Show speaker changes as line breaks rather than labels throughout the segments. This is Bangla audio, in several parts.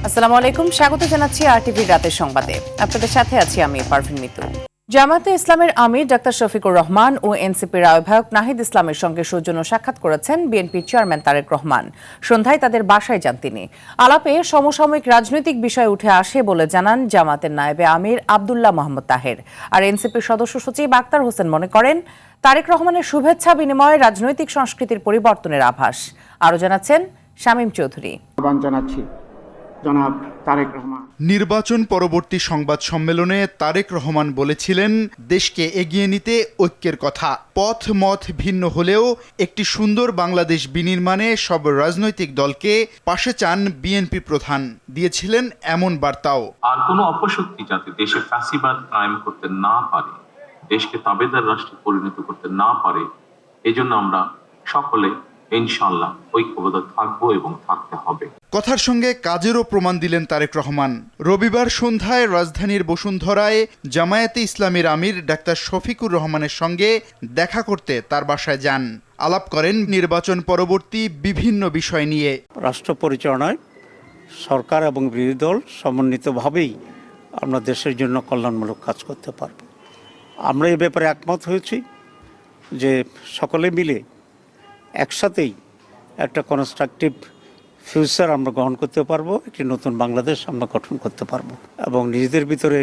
আসসালামু আলাইকুম, স্বাগত জানাচ্ছি আরটিভি রাতের সংবাদে। আপনাদের সাথে আছি আমি পারভিন মিতু। জামায়াতে ইসলামের আমির ডাক্তার শফিকুর রহমান ও এনসিপির আহ্বায়ক নাহিদ ইসলামের সঙ্গে সৌজন্য সাক্ষাৎ করেছেন বিএনপির চেয়ারম্যান তারেক রহমান। সন্ধ্যায় তাদের বাসায় যান তিনি। আলাপে সমসাময়িক রাজনৈতিক বিষয় উঠে আসে বলে জানান জামায়াতের নায়েবে আমির আব্দুল্লাহ মোহাম্মদ তাহের। আর এনসিপির সদস্য সচিব আক্তার হোসেন মনে করেন তারেক রহমানের শুভেচ্ছা বিনিময়ে রাজনৈতিক সংস্কৃতির পরিবর্তনের আভাস। আরও জানাচ্ছেন শামীম চৌধুরী।
জনাব তারেক রহমান।
নির্বাচন পরবর্তী সংবাদ সম্মেলনে তারেক রহমান বলেছিলেন, দেশকে এগিয়ে নিতে ঐক্যের কথা। পথ মত ভিন্ন হলেও একটি সুন্দর বাংলাদেশ বিনির্মাণে সব রাজনৈতিক দলকে পাশে চান বিএনপি প্রধান। দিয়েছিলেন এমন বার্তাও।
আর কোনো অপশক্তি যাতে দেশে ফ্যাসিবাদ কায়েম করতে না পারে, দেশকে তাবেদার রাষ্ট্রে পরিণত করতে না পারে, এজন্য আমরা সকলে ইনশাআল্লাহ ঐক্যবদ্ধ থাকবো এবং থাকতে হবে।
কথার সঙ্গে কাজেরও প্রমাণ দিলেন তারেক রহমান। রবিবার সন্ধ্যায় রাজধানীর বসুন্ধরায় জামায়াতে ইসলামীর আমির ডাক্তার শফিকুর রহমানের সঙ্গে দেখা করতে তার বাসায় যান। আলাপ করেন নির্বাচন পরবর্তী বিভিন্ন বিষয় নিয়ে।
রাষ্ট্র পরিচালনায় সরকার এবং বিরোধী দল সমন্বিতভাবেই আমরা দেশের জন্য কল্যাণমূলক কাজ করতে পারব। আমরা এই ব্যাপারে একমত হয়েছি যে সকলে মিলে একসাথেই একটা কনস্ট্রাকটিভ ফিউচার আমরা গ্রহণ করতে পারবো, একটি নতুন বাংলাদেশ আমরা গঠন করতে পারবো এবং নিজেদের ভিতরে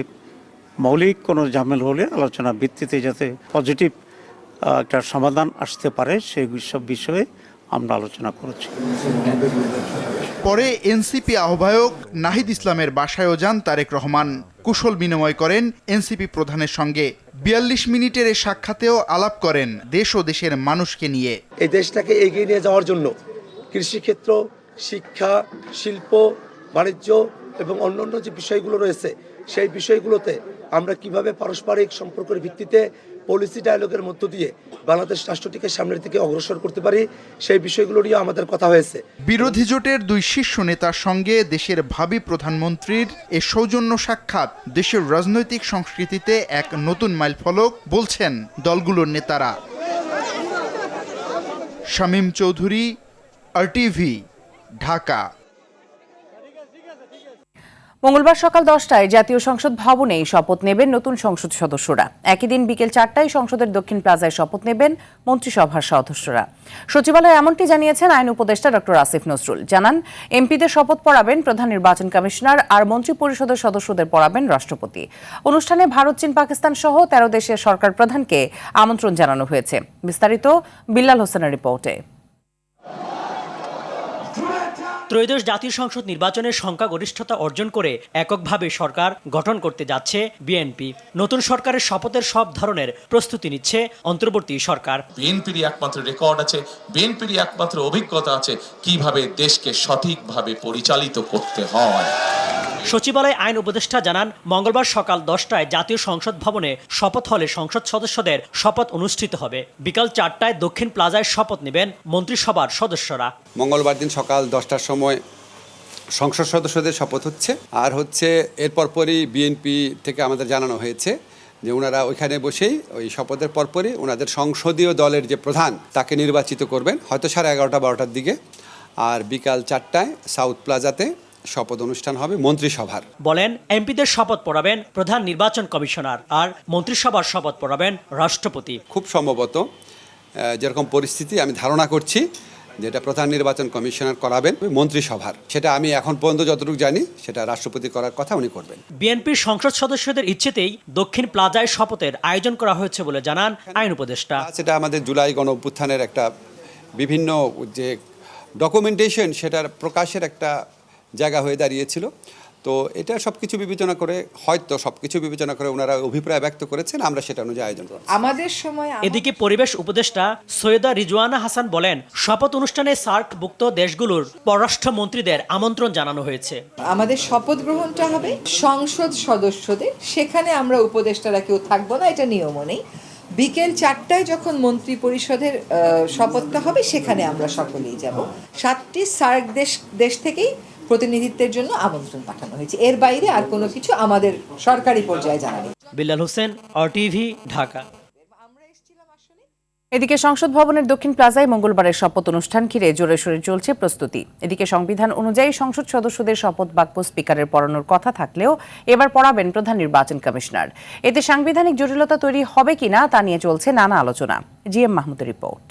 মৌলিক কোনো ঝামেল হলে আলোচনা ভিত্তিতে যাতে পজিটিভ একটা সমাধান আসতে পারে সেই সব বিষয়ে আমরা আলোচনা করেছি।
পরে এনসিপি আহ্বায়ক নাহিদ ইসলামের বাসায়ও যান তারেক রহমান। কুশল বিনিময় করেন এনসিপি প্রধানের সঙ্গে। ৪২ মিনিটের এই সাক্ষাতেও আলাপ করেন দেশ ও দেশের মানুষকে নিয়ে।
এই দেশটাকে এগিয়ে নিয়ে যাওয়ার জন্য কৃষিক্ষেত্র, শিক্ষা, শিল্প, বাণিজ্য এবং অন্যান্য যে বিষয়গুলো রয়েছে সেই বিষয়গুলোতে আমরা কিভাবে পারস্পরিক সম্পর্কের ভিত্তিতে পলিসি ডায়ালগের মধ্য দিয়ে বাংলাদেশ রাষ্ট্রটিকে সামনের দিকে অগ্রসর করতে পারি, সেই বিষয়গুলো নিয়ে আমাদের কথা হয়েছে।
বিরোধী জোটের দুই শীর্ষ নেতার সঙ্গে দেশের ভাবী প্রধানমন্ত্রীর এ সৌজন্য সাক্ষাৎ দেশের রাজনৈতিক সংস্কৃতিতে এক নতুন মাইলফলক বলছেন দলগুলোর নেতারা। শামীম চৌধুরী, আরটিভি, ঢাকা।
মঙ্গলবার সকাল 10টায় জাতীয় সংসদ ভবনেই শপথ নেবেন নতুন সংসদ সদস্যরা। একই দিন বিকেল 4টায় সংসদের দক্ষিণ প্লাজায় শপথ নেবেন মন্ত্রিসভার সদস্যরা। সচিবালয়ে এমনটি জানিয়েছেন আইন উপদেষ্টা ডক্টর আসিফ নজরুল। জানান, এমপিদের শপথ পড়াবেন প্রধান নির্বাচন কমিশনার আর মন্ত্রী পরিষদের সদস্যদের পড়াবেন রাষ্ট্রপতি। অনুষ্ঠানে ভারত, চীন, পাকিস্তান সহ 13 দেশের সরকার প্রধানকে আমন্ত্রণ জানানো হয়েছে। বিস্তারিত বিল্লাল হোসেনের রিপোর্টে।
ত্রয়োদশ জাতীয় সংসদ নির্বাচনের সংখ্যাগরিষ্ঠতা অর্জন করে এককভাবে সরকার গঠন করতে যাচ্ছে বিএনপি। নতুন সরকারের শপথের সব ধরনের প্রস্তুতি নিচ্ছে অন্তর্বর্তী সরকার।
বিএনপির একমাত্র রেকর্ড আছে, বিএনপির একমাত্র অভিজ্ঞতা আছে কিভাবে দেশকে সঠিকভাবে পরিচালিত করতে হয়।
সচিবালয় আইন উপদেষ্টা জানান, মঙ্গলবার সকাল 10টায় জাতীয় সংসদ ভবনে শপথ হলে সংসদ সদস্যদের শপথ অনুষ্ঠিত হবে। বিকাল 4টায় দক্ষিণ প্লাজায় শপথ নেবেন মন্ত্রিসভার সদস্যরা।
মঙ্গলবার দিন সকাল 10টার সময় সংসদ সদস্যদের শপথ হচ্ছে। আর এরপর পরই বিএনপি থেকে আমাদের জানানো হয়েছে যে ওনারা ওইখানে বসেই ওই শপথের পরপরই ওনাদের সংসদীয় দলের যে প্রধান তাকে নির্বাচিত করবেন, হয়তো 11:30-12টার দিকে। আর বিকাল 4টায় সাউথ প্লাজাতে শপথ অনুষ্ঠান হবে মন্ত্রিসভার।
বলেন, এমপিদের শপথ পড়াবেন প্রধান নির্বাচন কমিশনার আর মন্ত্রিসভার শপথ পড়াবেন রাষ্ট্রপতি।
খুব সম্ভবত যেরকম পরিস্থিতি আমি ধারণা করছি যেটা প্রধান নির্বাচন কমিশনার করাবেন মন্ত্রিসভার, সেটা আমি এখন পর্যন্ত যতটুকু জানি সেটা রাষ্ট্রপতি করার কথা উনি করবেন।
বিএনপির সংসদ সদস্যদের ইচ্ছেতেই দক্ষিণ প্লাজায় শপথের আয়োজন করা হয়েছে বলে জানান আইন উপদেষ্টা।
সেটা আমাদের জুলাই গণ অভ্যুত্থানের একটা বিভিন্ন যে ডকুমেন্টেশন সেটার প্রকাশের একটা জায়গা হয়ে দাঁড়িয়েছিল। তো এটা সবকিছু বিবেচনা করে ওনারা অভিপ্রায় ব্যক্ত করেছেন, আমরা সেটা অনুযায়ী আয়োজন করব।
আমাদের সময়
এদিকে পরিবেশ উপদেষ্টা সৈয়দা রিজওয়ানা হাসান বলেন, শপথ অনুষ্ঠানে সার্কভুক্ত দেশগুলোর পররাষ্ট্রমন্ত্রীদের আমন্ত্রণ জানানো হয়েছে।
আমাদের শপথ গ্রহণটা হবে সংসদ সদস্যদের, সেখানে আমরা উপদেষ্টারা কেউ থাকবো না, এটা নিয়মও নেই। বিকেল 4টায় যখন মন্ত্রী পরিষদের শপথটা হবে সেখানে আমরা সকলেই যাব। 7টি সার্ক দেশ থেকেই প্রতিনিধিত্বের জন্য আমন্ত্রণ পাঠানো হয়েছে। এর বাইরে আর কোনো কিছু আমাদের সরকারি পর্যায়ে জানা নেই।
বিল্লাল হোসেন, আরটিভি, ঢাকা।
এদিকে সংসদ ভবনের দক্ষিণ প্লাজায় মঙ্গলবারের শপথ অনুষ্ঠান ঘিরে জোরে সোরে চলছে প্রস্তুতি। এদিকে সংবিধান অনুযায়ী সংসদ সদস্যদের শপথ বাক্য স্পিকারের পড়ানোর কথা থাকলেও এবার পড়াবেন প্রধান নির্বাচন কমিশনার। এতে সাংবিধানিক জটিলতা তৈরি হবে কিনা তা নিয়ে চলছে নানা আলোচনা। জিএম মাহমুদের রিপোর্ট।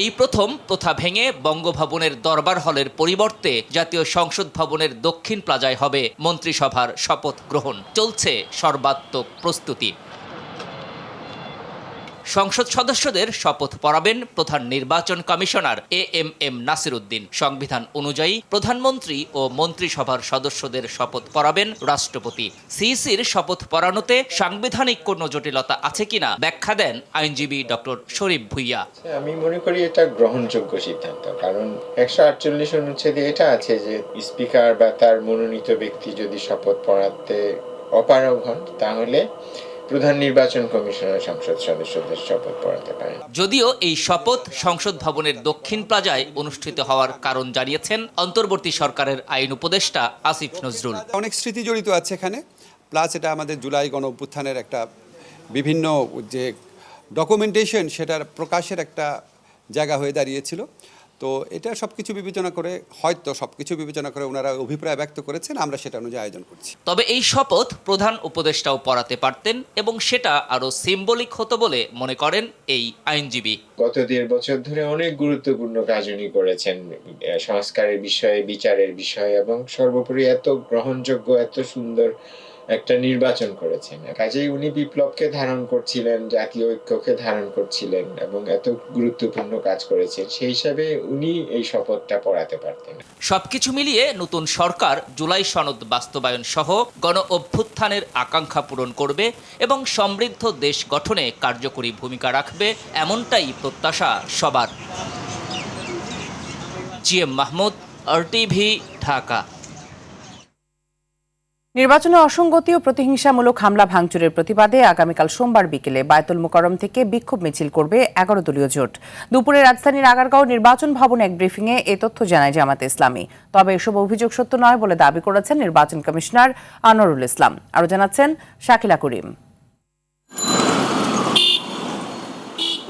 এই প্রথম প্রথা ভেঙে বঙ্গভবনের দরবার হলের পরিবর্তে জাতীয় সংসদ ভবনের দক্ষিণ প্লাজায় হবে মন্ত্রিসভার শপথ গ্রহণ। চলছে সর্বাত্মক প্রস্তুতি। সংসদ সদস্যদের শপথ পড়াবেন প্রধান নির্বাচন কমিশনার এএমএম নাসির উদ্দিন। সংবিধান অনুযায়ী প্রধানমন্ত্রী ও মন্ত্রিসভার সদস্যদের শপথ পড়াবেন রাষ্ট্রপতি। সিইসির শপথ পড়ানোতে সাংবিধানিক কোনো জটিলতা আছে কিনা ব্যাখ্যা দেন আইনজীবী ডক্টর শরীফ ভুইয়া।
আমি মনে করি এটা গ্রহণযোগ্য সিদ্ধান্ত, কারণ 148 অনুচ্ছেদে এটা আছে যে স্পিকার বা তার মনোনীত ব্যক্তি যদি শপথ পড়াতে অপারগ হন তাহলে প্রধান নির্বাচন কমিশনার সংসদ সদস্যদের শপথ পড়াতে পারেন।
যদিও এই শপথ সংসদ ভবনের দক্ষিণ প্লাজায় অনুষ্ঠিত হওয়ার কারণ জানিয়েছেন অন্তর্বর্তী সরকারের আইন উপদেষ্টা আসিফ নজরুল।
অনেক স্মৃতি জড়িত আছে এখানে, প্লাস এটা আমাদের জুলাই গণ অভ্যুত্থানের একটা বিভিন্ন যে ডকুমেন্টেশন সেটার প্রকাশের একটা জায়গা হয়ে দাঁড়িয়েছিল। তো এটা সব কিছু বিবেচনা করে, হয়তো সব কিছু বিবেচনা করে ওনারা অভিপ্রায় ব্যক্ত করেছেন, আমরা সেটা অনুযায়ী আয়োজন করছি।
তবে এই শপথ প্রধান উপদেষ্টাও পড়াতে পারতেন এবং সেটা আরও সিম্বলিক হতো বলে মনে করেন এই আইনজীবী।
গত 1.5 বছর ধরে অনেক গুরুত্বপূর্ণ কাজ উনি করেছেন সংস্কারের বিষয়ে, বিচারের বিষয়ে, এবং সর্বোপরি এত গ্রহণযোগ্য, এত সুন্দর একটা নির্বাচন করেছেন। কাজেই উনি বিপ্লবকে ধারণ করছিলেন, জাতীয় ঐক্যকে ধারণ করছিলেন এবং এত গুরুত্বপূর্ণ কাজ করেছেন, সেই হিসাবে উনি এই শপথটা পড়াতে পারতেন।
সবকিছু মিলিয়ে নতুন সরকার জুলাই সনদ বাস্তবায়ন সহ গণ অভ্যুত্থানের আকাঙ্ক্ষা পূরণ করবে এবং সমৃদ্ধ দেশ গঠনে কার্যকরী ভূমিকা রাখবে, এমনটাই প্রত্যাশা সবার। GM Mahmud, RTV, Dhaka.
নির্বাচনে অসঙ্গতি ও প্রতিহিংসামূলক হামলা ভাঙচুরের প্রতিবাদে আগামীকাল সোমবার বিকেলে বায়তুল মোকাররম থেকে বিক্ষোভ মিছিল করবে 11 দলীয় জোট। দুপুরে রাজধানীর আগারগাঁও নির্বাচন ভবনে এক ব্রিফিংয়ে এ তথ্য জানায় জামায়াতে ইসলামী। তবে এসব অভিযোগ সত্য নয় বলে দাবি করেছেন নির্বাচন কমিশনার আনোয়ারুল ইসলাম। আরও জানাচ্ছেন শাকিলা করিম।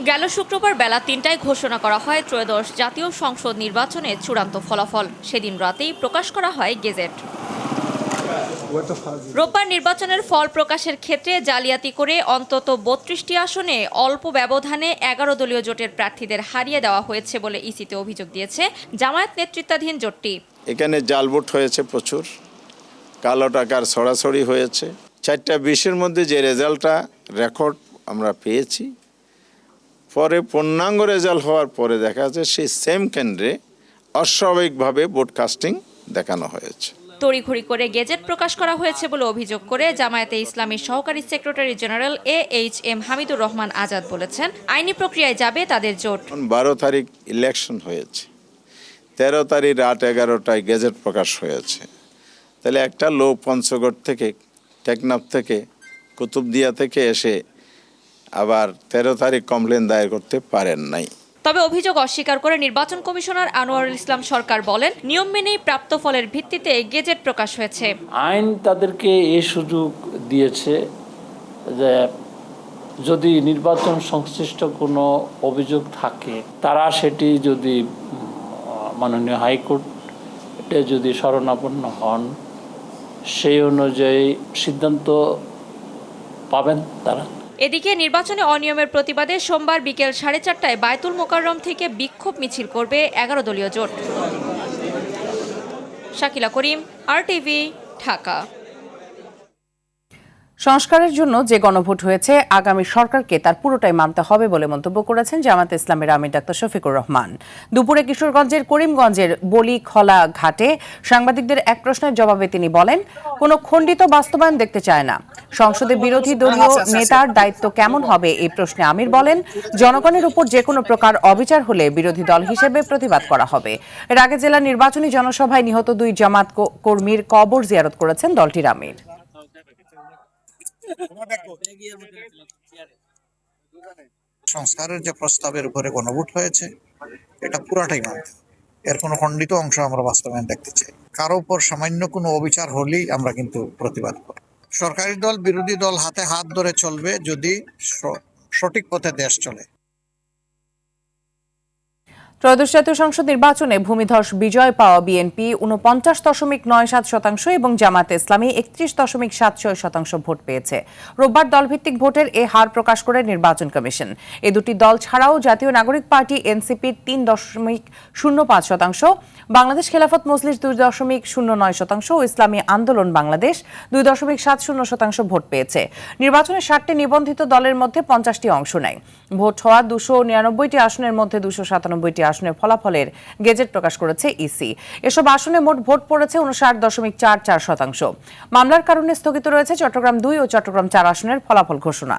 গেল শুক্রবার বেলা 3টায় ঘোষণা করা হয় ত্রয়োদশ জাতীয় সংসদ নির্বাচনের চূড়ান্ত ফলাফল। সেদিন রাতেই প্রকাশ করা হয় গেজেট। রোববার নির্বাচনের ফল প্রকাশের ক্ষেত্রে জালিয়াতি করে অন্তত 32টি আসনে অল্প ব্যবধানে 11 দলীয় জোটের প্রার্থীদের হারিয়ে দেওয়া হয়েছে বলে ইসিতে অভিযোগ দিয়েছে জামায়াত নেতৃত্বাধীন জোটটি।
এখানে জাল ভোট হয়েছে প্রচুর, কালো টাকার ছড়াছড়ি হয়েছে। 4টা 20-এর মধ্যে যে রেজাল্টটা রেকর্ড আমরা পেয়েছি, পরে পূর্ণাঙ্গ রেজাল্ট হওয়ার পরে দেখা যাচ্ছে সেই সেম কেন্দ্রে অস্বাভাবিকভাবে ভোট কাস্টিং দেখানো হয়েছে।
তড়িঘড়ি করে গেজেট প্রকাশ করা হয়েছে বলে অভিযোগ করে জামায়াতে ইসলামীর সহকারী secretary general AHM Hamidur Rahman Azad বলেছেন, আইনি প্রক্রিয়ায় যাবে তাদের জোট।
12 তারিখ ইলেকশন হয়েছে, 13 তারিখ রাত 11টায় গেজেট প্রকাশ হয়েছে। তাহলে একটা লোক পঞ্চগড় থেকে, টেকনাফ থেকে, কুতুবদিয়া থেকে এসে আবার 13 তারিখ কমপ্লেন দায়ের করতে পারেন নাই।
তবে অভিযোগ অস্বীকার করে নির্বাচন কমিশনার আনোয়ারুল ইসলাম সরকার বলেন, নিয়ম মেনেই প্রাপ্ত ফলের ভিত্তিতে গেজেট প্রকাশ হয়েছে।
আইন তাদেরকে এই সুযোগ দিয়েছে যে যদি নির্বাচন সংশ্লিষ্ট কোনো অভিযোগ থাকে, তারা সেটি যদি মাননীয় হাইকোর্টে যদি শরণাপন্ন হন, সেই অনুযায়ী সিদ্ধান্ত পাবেন তারা।
এদিকে নির্বাচনে অনিয়মের প্রতিবাদে সোমবার বিকেল 4:30টায় বায়তুল মোকাররম থেকে বিক্ষোভ মিছিল করবে 11 দলীয় জোট। শাকিলা করিম, RTV, ঢাকা।
সংস্কারের জন্য যে গণভোট হয়েছে আগামী সরকারকে তার পুরোটাই মানতে হবে বলে মন্তব্য করেছেন জামায়াতে ইসলামের আমির ডাক্তার শফিকুর রহমান। দুপুরে কিশোরগঞ্জের করিমগঞ্জের বলিখলা ঘাটে সাংবাদিকদের এক প্রশ্নের জবাবে তিনি বলেন, কোনো খণ্ডিত বাস্তবায়ন দেখতে চায় না। সংসদে বিরোধী দলীয় নেতার দায়িত্ব কেমন হবে এই প্রশ্নে আমির বলেন, জনগণের উপর যে কোনো প্রকার অবিচার হলে বিরোধী দল হিসেবে প্রতিবাদ করা হবে। এর আগে জেলা নির্বাচনী জনসভায় নিহত 2 জামাত কর্মীর কবর জিয়ারত করেছেন দলটির আমির।
সংস্কারের যে প্রস্তাবের উপরে গণভোট হয়েছে এটা পুরাটাই মানতে, এর কোনো খণ্ডিত অংশ আমরা বাস্তবায়ন দেখতে চাই। কারো উপর সামান্য কোনো অবিচার হলেই আমরা কিন্তু প্রতিবাদ করি। সরকারি দল বিরোধী দল হাতে হাত ধরে চলবে যদি সঠিক পথে দেশ চলে।
ত্রয়োদশ জাতীয় সংসদ নির্বাচনে ভূমিধস বিজয় পাওয়া বিএনপি 49.97% এবং জামায়াতে ইসলামী 31.76% ভোট পেয়েছে। রোববার দলভিত্তিক ভোটের এ হার প্রকাশ করে নির্বাচন কমিশন। এ দুটি দল ছাড়াও জাতীয় নাগরিক পার্টি এনসিপির 3.05%, বাংলাদেশ খেলাফত মজলিস 2.09% ও ইসলামী আন্দোলন বাংলাদেশ 2.70% ভোট পেয়েছে। নির্বাচনে 60টি নিবন্ধিত দলের মধ্যে 50টি অংশ নেয়। ভোট হওয়া 299টি আসনের মধ্যে 297টি আসনের ফলাফলের গেজেট প্রকাশ করেছে ইসি। এসব আসনে মোট ভোট পড়েছে 59.44%। মামলার কারণে স্থগিত রয়েছে চট্টগ্রাম 2 ও চট্টগ্রাম 4 আসনের ফলাফল ঘোষণা।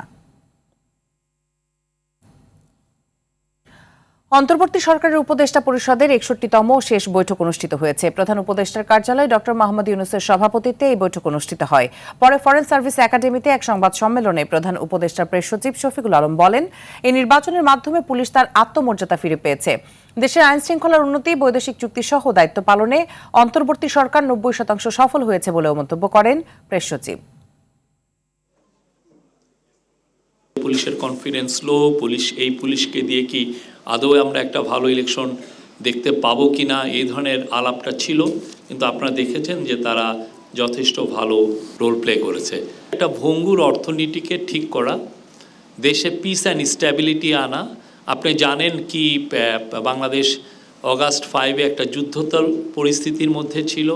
অন্তর্বর্তী সরকারের উপদেষ্টা পরিষদের 61তম শেষ বৈঠক অনুষ্ঠিত হয়েছে। প্রধান উপদেষ্টার কার্যালয়ে ডক্টর মোহাম্মদ ইউনূসের সভাপতিত্বে এই বৈঠক অনুষ্ঠিত হয়। পরে ফরেন সার্ভিস একাডেমিতে এক সংবাদ সম্মেলনে প্রধান উপদেষ্টার প্রেস সচিব শফিকুল আলম বলেন, এই নির্বাচনের মাধ্যমে পুলিশ তার আত্মমর্যাদা ফিরে পেয়েছে। দেশের আইন শৃঙ্খলার উন্নতি, বৈদেশিক চুক্তি সহ দায়িত্ব পালনে অন্তর্বর্তী সরকার 90% সফল হয়েছে বলেও মন্তব্য করেন প্রেস সচিব।
পুলিশের কনফিডেন্স লো, পুলিশকে দিয়ে কি আদৌ আমরা একটা ভালো ইলেকশন দেখতে পাবো কিনা, এই ধরনের আলাপটা ছিল। কিন্তু আপনারা দেখেছেন যে তারা যথেষ্ট ভালো রোল প্লে করেছে। একটা ভঙ্গুর অর্থনীতিকে ঠিক করা, দেশে পিস অ্যান্ড স্ট্যাবিলিটি আনা। আপনি জানেন কি বাংলাদেশ অগাস্ট 5-এ একটা যুদ্ধোত্তর পরিস্থিতির মধ্যে ছিল।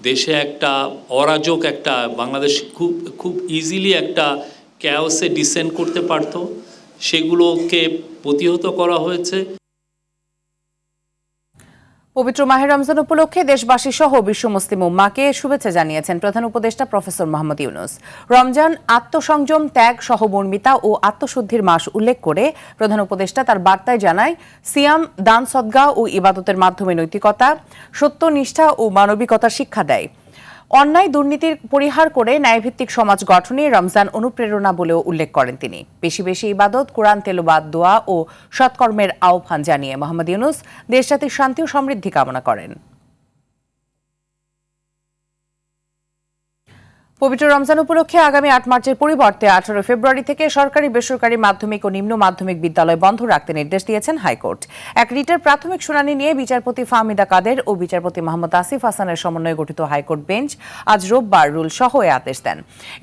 দেশে একটা অরাজক একটা বাংলাদেশ খুব ইজিলি একটা ক্যাওসে ডিসেন্ড করতে পারত, সেগুলোকে প্রতিহত করা হয়েছে।
পবিত্র মাহে রমজান উপলক্ষে দেশবাসী সহ বিশ্ব মুসলিম উম্মাহকে শুভেচ্ছা জানিয়েছেন প্রধান উপদেষ্টা প্রফেসর মোহাম্মদ ইউনূস। রমজান আত্মসংযম, ত্যাগ, সহমর্মিতা ও আত্মশুদ্ধির মাস উল্লেখ করে প্রধান উপদেষ্টা তার বার্তায় জানায়, সিয়াম দান সদকা ও ইবাদতের মাধ্যমে নৈতিকতা, সত্যনিষ্ঠা ও মানবিকতার শিক্ষা দেয়। অন্যায় দুর্নীতির পরিহার করে ন্যায়ভিত্তিক সমাজ গঠনে রমজান অনুপ্রেরণা বলেও উল্লেখ করেন তিনি। বেশি বেশি ইবাদত, কোরআন তেলাওয়াত, দোয়া ও সৎকর্মের আহ্বান জানিয়ে মোহাম্মদ ইউনূস দেশজাতির শান্তি ও সমৃদ্ধি কামনা করেন। পবিত্র রমজান উপলক্ষে আগামী 8 মার্চের পরিবর্তে 18 ফেব্রুয়ারি থেকে সরকারি, বেসরকারি মাধ্যমিক ও নিম্ন মাধ্যমিক বিদ্যালয় বন্ধ রাখতে নির্দেশ দিয়েছেন হাইকোর্ট। এক রিটের প্রাথমিক শুনানি নিয়ে বিচারপতি ফাহমিদা কাদের ও বিচারপতি মোহাম্মদ আসিফ হাসানের সমন্বয়ে গঠিত হাইকোর্ট বেঞ্চ আজ রোববার রুল সহ এ আদেশ দেন।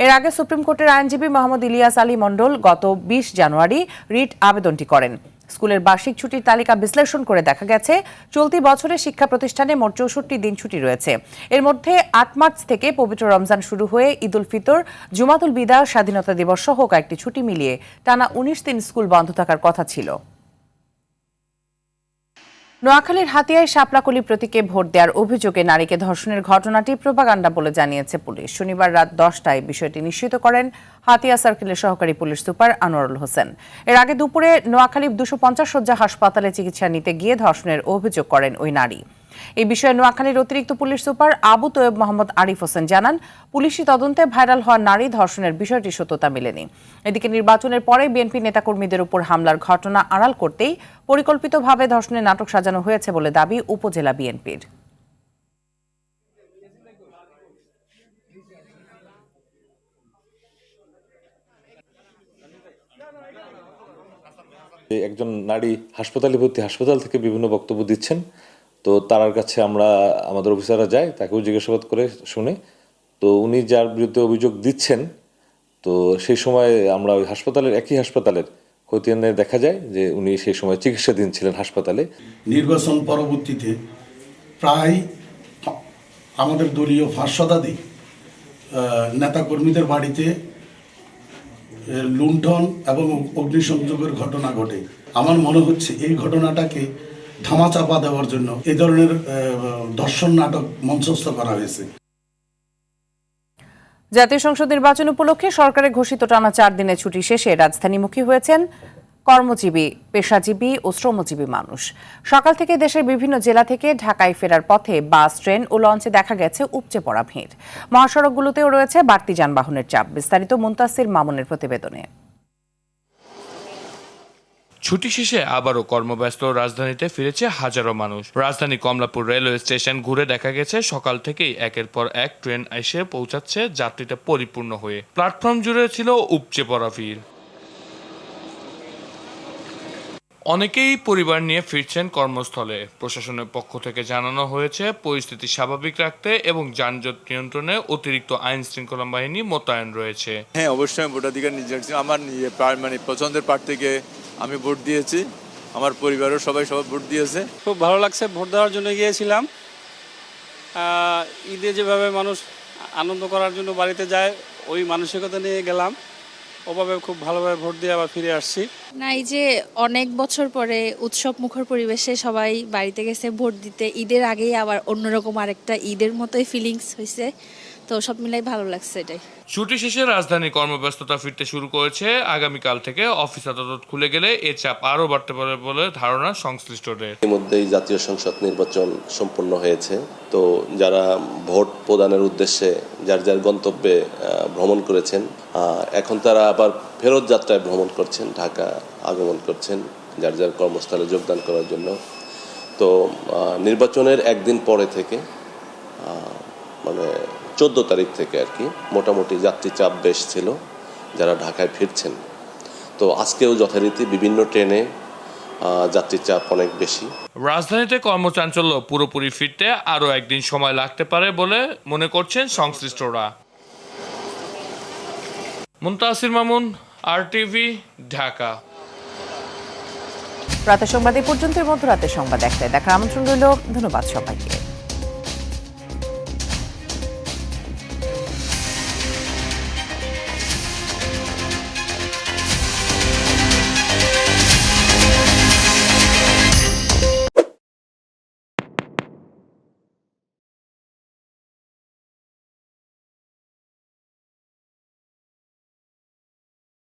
এর আগে সুপ্রিম কোর্টের আইনজীবী মোহাম্মদ ইলিয়াস আলী মণ্ডল গত 20 জানুয়ারি রিট আবেদনটি করেন। স্কুলের বার্ষিক ছুটির তালিকা বিশ্লেষণ করে দেখা গেছে, চলতি বছরে শিক্ষা প্রতিষ্ঠানে মোট 64 দিন ছুটি রয়েছে। এর মধ্যে 8 মার্চ থেকে পবিত্র রমজান শুরু হয়ে ঈদ উল ফিতর, জুমাতুল বিদা, স্বাধীনতা দিবস সহ কয়েকটি ছুটি মিলিয়ে টানা 19 দিন স্কুল বন্ধ থাকার কথা ছিল। নোয়াখালীর হাতিয়ায় শাপলাকলি প্রতীকে ভোট দেওয়ার অভিযোগে নারীকে ধর্ষণের ঘটনাটি প্রোপাগান্ডা বলে জানিয়েছে পুলিশ। শনিবার রাত 10টায় বিষয়টি নিশ্চিত করেন হাতিয়া সার্কেলের সহকারী পুলিশ সুপার আনোয়ারুল হোসেন। এর আগে দুপুরে নোয়াখালী 250 শয্যা হাসপাতালে চিকিৎসা নিতে গিয়ে ধর্ষণের অভিযোগ করেন ওই নারী। এই বিষয়ে নোয়াখালীর অতিরিক্ত পুলিশ সুপার আবু তোয়েব মোহাম্মদ আরিফ হোসেন জানান, পুলিশি তদন্তে ভাইরাল হওয়া নারী ধর্ষণের বিষয়টির সত্যতা মেলেনি। এদিকে নির্বাচনের পরে বিএনপি নেতাকর্মীদের উপর হামলার ঘটনা আড়াল করতেই পরিকল্পিতভাবে ধর্ষণের নাটক সাজানো হয়েছে বলে দাবি উপজেলা বিএনপির।
একজন নারী হাসপাতালে ভর্তি, হাসপাতাল থেকে বিভিন্ন বক্তব্য দিচ্ছেন, তো তার কাছে আমাদের অফিসাররা যায়, তাকেও জিজ্ঞাসাবাদ করে শুনে, তো উনি যার বিরুদ্ধে অভিযোগ দিচ্ছেন, তো সেই সময় আমরা ওই একই হাসপাতালের খতিয়ানে দেখা যায় যে উনি সেই সময় চিকিৎসাধীন ছিলেন হাসপাতালে।
নির্বাচন পরবর্তীতে প্রায় আমাদের দলীয় 5 শতাধিক নেতাকর্মীদের বাড়িতে লুণ্ঠন এবং অগ্নিসংযোগের ঘটনা ঘটে। আমার মনে হচ্ছে এই ঘটনাটাকে ধামাচাপা দেওয়ার জন্য এই ধরনের ধর্ষণ নাটক মঞ্চস্থ করা হয়েছে।
জাতীয় সংসদ নির্বাচন উপলক্ষে সরকারের ঘোষিত টানা 4 দিনের ছুটি শেষে রাজধানীমুখী হয়েছেন কর্মজীবী, পেশাজীবী ও শ্রমজীবী মানুষ। সকাল থেকে দেশের বিভিন্ন জেলা থেকে ঢাকায় ফেরার পথে বাস, ট্রেন ও লঞ্চে দেখা গেছে উপচে পড়া ভিড়। মহাসড়কগুলোতেও রয়েছে বাড়তি যানবাহনের চাপ। বিস্তারিত মুনতাসির মামুনের প্রতিবেদনে।
ছুটি শেষে আবারও কর্মব্যস্ত রাজধানীতে ফিরেছে হাজারো মানুষ। রাজধানী কমলাপুর রেলওয়ে স্টেশন ঘুরে দেখা গেছে সকাল থেকেই একের পর এক ট্রেন এসে পৌঁছাচ্ছে যাত্রীটা পরিপূর্ণ হয়ে। প্ল্যাটফর্ম জুড়ে ছিল উপচে পড়া ভিড়। অনেকেই পরিবার নিয়ে ফিরছেন কর্মস্থলে। প্রশাসনের পক্ষ থেকে জানানো হয়েছে পরিস্থিতি স্বাভাবিক রাখতে এবং যানজট নিয়ন্ত্রণে অতিরিক্ত আইন শৃঙ্খলা বাহিনী মোতায়েন রয়েছে।
হ্যাঁ, অবশ্যই ভোটাধিকার নিজের আমার পছন্দের প্রার্থীকে আমি ভোট দিয়েছি, আমার পরিবারের সবাই ভোট দিয়েছে।
খুব ভালো লাগছে, ভোট দেওয়ার জন্য গিয়েছিলাম। ঈদে যেভাবে মানুষ আনন্দ করার জন্য বাড়িতে যায়, ওই মানসিকতা নিয়ে গেলাম। ওভাবে খুব ভালোভাবে ভোট দিয়ে আবার ফিরে আসছি।
না, এই যে অনেক বছর পরে উৎসব মুখর পরিবেশে সবাই বাড়িতে গেছে ভোট দিতে, ঈদের আগেই আবার অন্যরকম আরেকটা ঈদের মতোই ফিলিংস হয়েছে, তো সব মিলাই ভালো লাগছে এটাই।
ছুটি শেষে রাজধানী কর্মব্যস্ততা ফিরতে শুরু করেছে। আগামীকাল থেকে অফিস আদালত খুলে গেলে এ চাপ আরও বাড়তে পারে বলে ধারণা সংশ্লিষ্টদের।
ইতিমধ্যেই জাতীয় সংসদ নির্বাচন সম্পন্ন হয়েছে, তো যারা ভোট প্রদানের উদ্দেশ্যে যার যার গন্তব্যে ভ্রমণ করেছেন, এখন তারা আবার ফেরত যাত্রায় ভ্রমণ করছেন, ঢাকা আগমন করছেন যার যার কর্মস্থলে যোগদান করার জন্য। তো নির্বাচনের একদিন পরে থেকে 14 তারিখ থেকে আর কি মোটামুটি যাত্রী চাপ বেশ ছিল যারা ঢাকায় ফিরছেন। তো আজকেও যথারীতি বিভিন্ন ট্রেনে যাত্রী চাপ অনেক বেশি।
রাজধানীতে কর্মচাঞ্চল্য পুরোপুরি ফিরতে আরও একদিন সময় লাগতে পারে বলে মনে করছেন সংশ্লিষ্টরা। মুনতাসির মামুন, RTV, ঢাকা।
রাতের সংবাদ এ পর্যন্ত। মধ্যরাতের সংবাদ একটাই দেখার আমন্ত্রণ রইল। ধন্যবাদ সবাইকে।